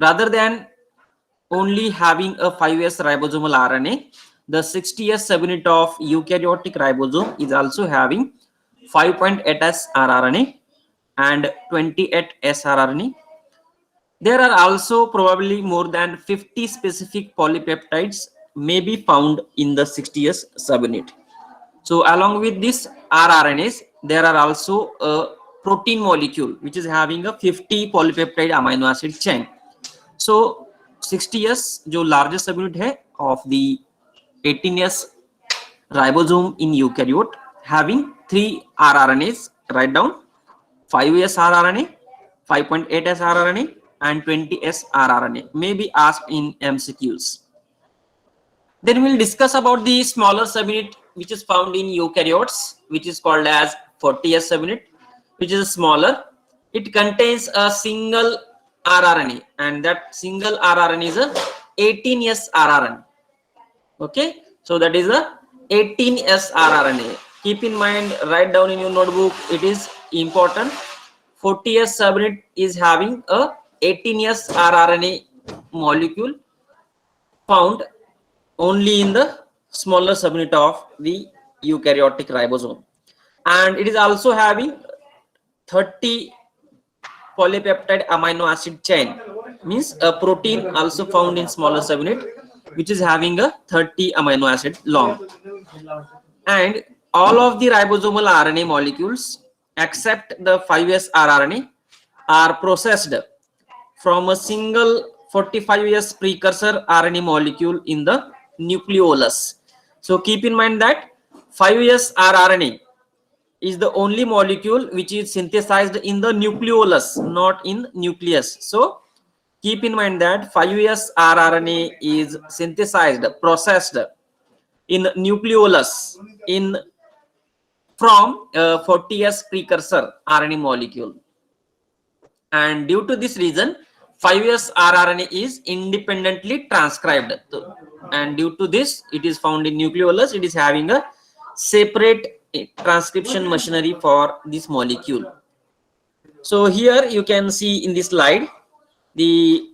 rather than only having a 5s ribosomal RNA. The 60s subunit of eukaryotic ribosome is also having 5.8s rRNA and 28s rRNA. There are also probably more than 50 specific polypeptides may be found in the 60s subunit. So along with this rRNAs, there are also a protein molecule which is having a 50 polypeptide amino acid chain. So 60s जो largest subunit है of the 18s ribosome in eukaryote having 3 rRNAs. Write down 5s rRNA, 5.8s rRNA and 20s rRNA may be asked in MCQs. Then we'll discuss about the smaller subunit which is found in eukaryotes, which is called as 40s subunit, which is smaller. It contains a single rRNA, and that single rRNA is a 18s rRNA. Okay, so that is a 18s rRNA. Keep in mind, write down in your notebook, it is important. 40s subunit is having a 18s rRNA molecule found only in the smaller subunit of the eukaryotic ribosome, and it is also having 30 polypeptide amino acid chain, means a protein also found in smaller subunit which is having a 30 amino acid long. And all of the ribosomal RNA molecules except the 5s rRNA are processed from a single 45s precursor RNA molecule in the nucleolus. So keep in mind that 5s rRNA is the only molecule which is synthesized in the nucleolus, not in nucleus. So keep in mind that 5s rRNA is synthesized, processed in nucleolus in from 40s precursor RNA molecule, and due to this reason 5s rRNA is independently transcribed, and due to this it is found in nucleolus. It is having a separate transcription machinery for this molecule. So here you can see in this slide the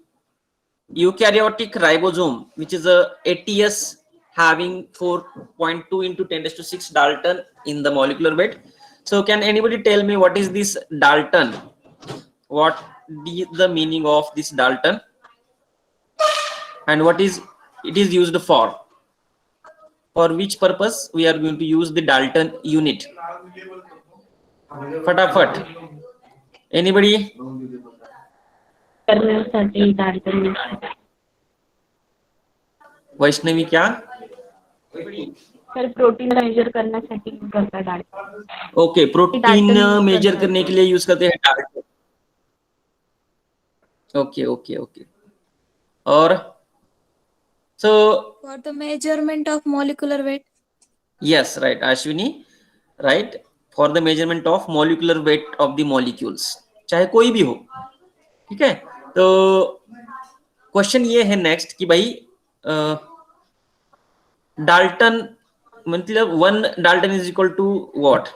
eukaryotic ribosome, which is a ATS having 4.2 into 10 to 6 Dalton in the molecular weight. So can anybody tell me what is this Dalton? What is the meaning of this Dalton and what is it is used for? For which purpose we are going to use the Dalton unit? Fatafat. Anybody? Vaishnavi क्या? Sir protein major करण्यासाठी use करता Dalton. Okay, protein major करने के लिए use करते हैं Dalton. Okay okay okay. और so for the measurement of molecular weight. Yes, right, Ashwini, right, for the measurement of molecular weight of the molecules, चाहे कोई भी हो. ठीक है, तो क्वेश्चन ये है नेक्स्ट कि भाई डाल्टन मतलब 1 dalton is equal to what?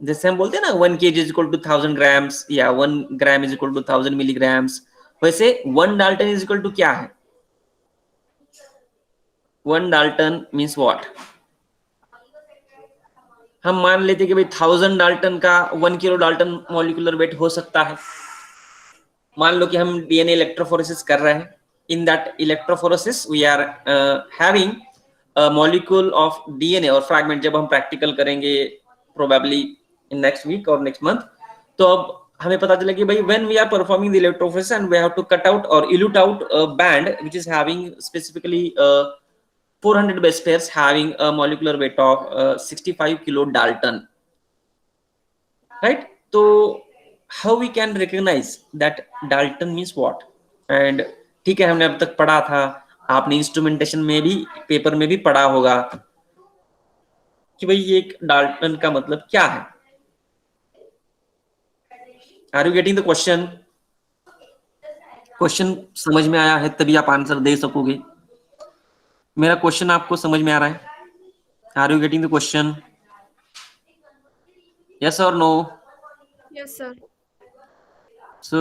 जैसे हम बोलते हैं ना 1 kg is equal to 1000 grams या 1 gram is equal to 1000 milligrams, वैसे 1 डाल्टन इज इक्वल टू क्या है? 1 डाल्टन मीन्स व्हाट? हम मान लेते कि भाई 1000 डाल्टन का 1 किलो डाल्टन मॉलिक्यूलर वेट हो सकता है. मान लो कि हम डीएनए इलेक्ट्रोफोरेसिस कर रहे हैं. In that electrophoresis we are having a molecule of DNA और फ्रैगमेंट. जब हम प्रैक्टिकल करेंगे प्रोबेबली इन नेक्स्ट वीक और नेक्स्ट मंथ, तो अब हमें पता चला कि भाई when we are performing the electrophoresis and we have to cut out और elute out a band which is having specifically 400 base pairs having a molecular weight of 65 kilo Dalton, right? So how we can recognize that Dalton means what? And ठीक है, हमने अब तक पढ़ा था, आपने instrumentation में भी पेपर में भी पढ़ा होगा कि भाई ये एक डाल्टन का मतलब क्या है. Are you getting the question? Question समझ में आया है तभी आप आंसर दे सकोगे. मेरा क्वेश्चन आपको समझ में आ रहा है? Are you getting the question? Yes और नो? Yes sir. सो